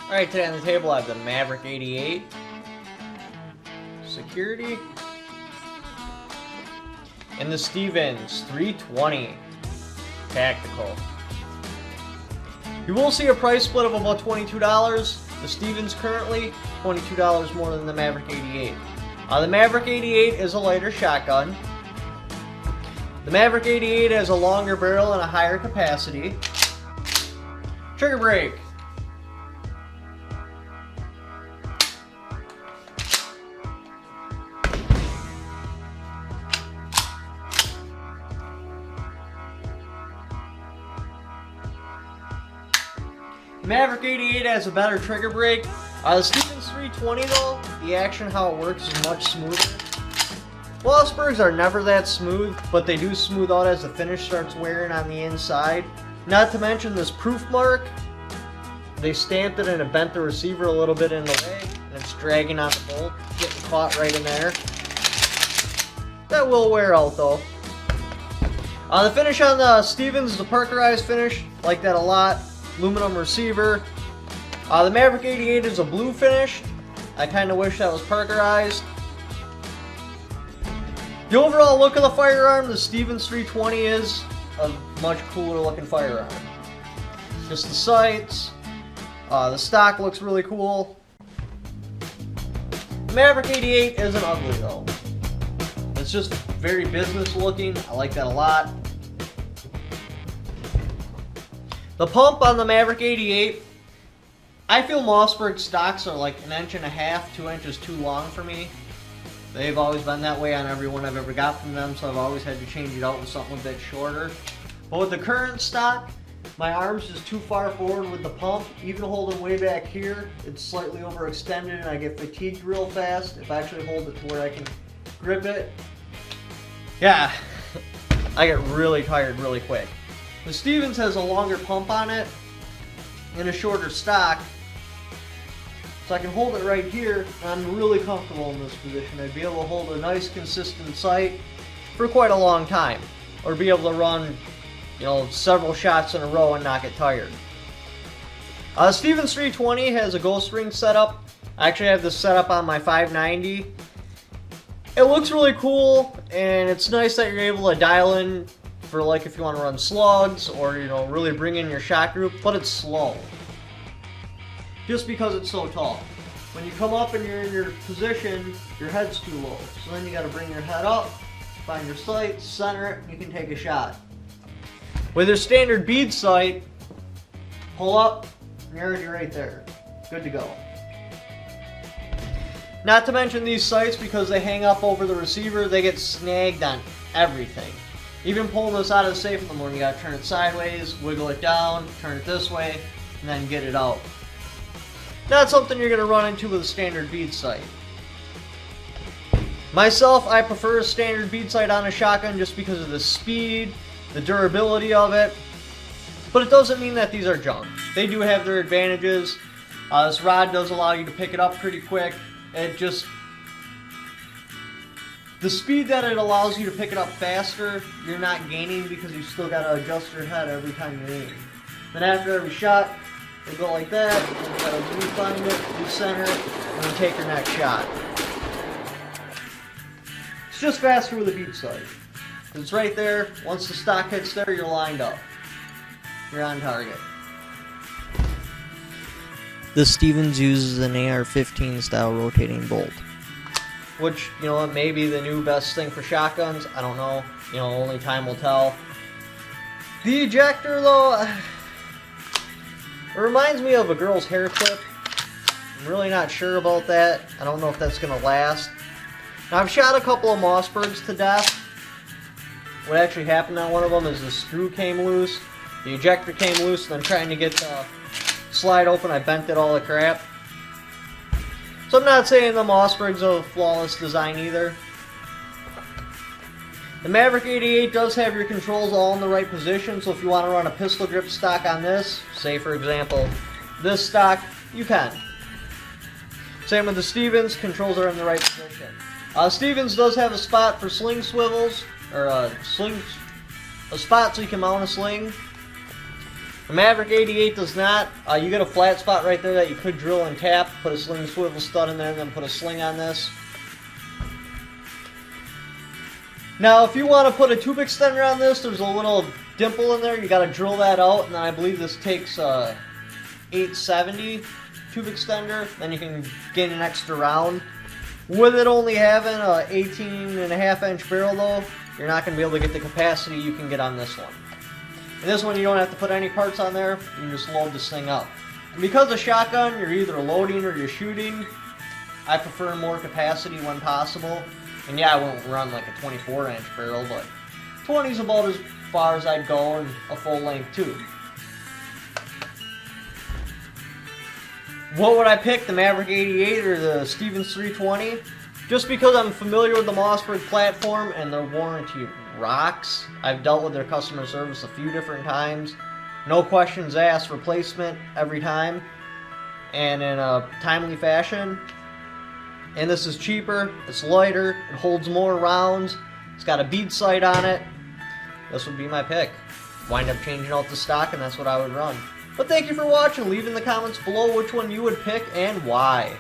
Alright, today on the table I have the Maverick 88 Security and the Stevens 320 Tactical. You will see a price split of about $22. The Stevens currently $22 more than the Maverick 88. The Maverick 88 is a lighter shotgun. The Maverick 88 has a longer barrel and a higher capacity. Trigger brake. Maverick 88 has a better trigger brake. The Stevens 320 though, the action how it works is much smoother. Mossbergs are never that smooth, but they do smooth out as the finish starts wearing on the inside. Not to mention this proof mark, they stamped it and it bent the receiver a little bit in the way, and it's dragging on the bolt, getting caught right in there. That will wear out though. The finish on the Stevens is a Parkerized finish, like that a lot. Aluminum receiver. The Maverick 88 is a blue finish. I kind of wish that was Parkerized. The overall look of the firearm, the Stevens 320 is a much cooler looking firearm. Just the sights. The stock looks really cool. The Maverick 88 isn't ugly though. It's just very business looking. I like that a lot. The pump on the Maverick 88, I feel Mossberg stocks are like 1.5 inches, 2 inches too long for me. They've always been that way on every one I've ever got from them, so I've always had to change it out with something a bit shorter. But with the current stock, my arm's just too far forward with the pump. Even holding way back here, it's slightly overextended and I get fatigued real fast. If I actually hold it to where I can grip it, yeah, I get really tired really quick. The Stevens has a longer pump on it and a shorter stock, so I can hold it right here and I'm really comfortable in this position. I'd be able to hold a nice consistent sight for quite a long time, or be able to run, several shots in a row and not get tired. The Stevens 320 has a ghost ring setup. I actually have this set up on my 590. It looks really cool, and it's nice that you're able to dial in for like if you want to run slugs or really bring in your shot group, but it's slow just because it's so tall. When you come up and you're in your position, your head's too low, so then you got to bring your head up, find your sight, center it, and you can take a shot. With your standard bead sight, pull up, and you're already right there, good to go. Not to mention these sights, because they hang up over the receiver, they get snagged on everything. Even pulling this out of the safe in the morning, you gotta turn it sideways, wiggle it down, turn it this way, and then get it out. Not something you're gonna run into with a standard bead sight. Myself, I prefer a standard bead sight on a shotgun just because of the speed, the durability of it, but it doesn't mean that these are junk. They do have their advantages. This rod does allow you to pick it up pretty quick. The speed that it allows you to pick it up faster, you're not gaining because you still got to adjust your head every time you aim. Then after every shot, you'll go like that, and you got to re-find it, re-center it, and then take your next shot. It's just faster with a bead sight. It's right there. Once the stock hits there, you're lined up. You're on target. The Stevens uses an AR-15 style rotating bolt, which, it may be the new best thing for shotguns. I don't know. Only time will tell. The ejector, though, it reminds me of a girl's hair clip. I'm really not sure about that. I don't know if that's going to last. Now, I've shot a couple of Mossbergs to death. What actually happened on one of them is the screw came loose. The ejector came loose, and I'm trying to get the slide open. I bent it all to crap. So I'm not saying the Mossberg's a flawless design either. The Maverick 88 does have your controls all in the right position, so if you want to run a pistol grip stock on this, say for example this stock, you can. Same with the Stevens, controls are in the right position. Stevens does have a spot for sling swivels, or a spot so you can mount a sling. The Maverick 88 does not. You get a flat spot right there that you could drill and tap, put a sling swivel stud in there, and then put a sling on this. Now, if you want to put a tube extender on this, there's a little dimple in there. You got to drill that out, and then I believe this takes 870 tube extender. Then you can gain an extra round. With it only having a 18.5-inch barrel, though, you're not going to be able to get the capacity you can get on this one. And this one, you don't have to put any parts on there. You can just load this thing up. And because of shotgun, you're either loading or you're shooting. I prefer more capacity when possible. And yeah, I won't run like a 24-inch barrel, but 20 is about as far as I'd go, and a full-length tube. What would I pick, the Maverick 88 or the Stevens 320? Just because I'm familiar with the Mossberg platform and their warranty rocks. I've dealt with their customer service a few different times. No questions asked, replacement every time, and in a timely fashion. And this is cheaper, it's lighter, it holds more rounds, it's got a bead sight on it. This would be my pick. Wind up changing out the stock, and that's what I would run. But thank you for watching. Leave in the comments below which one you would pick and why.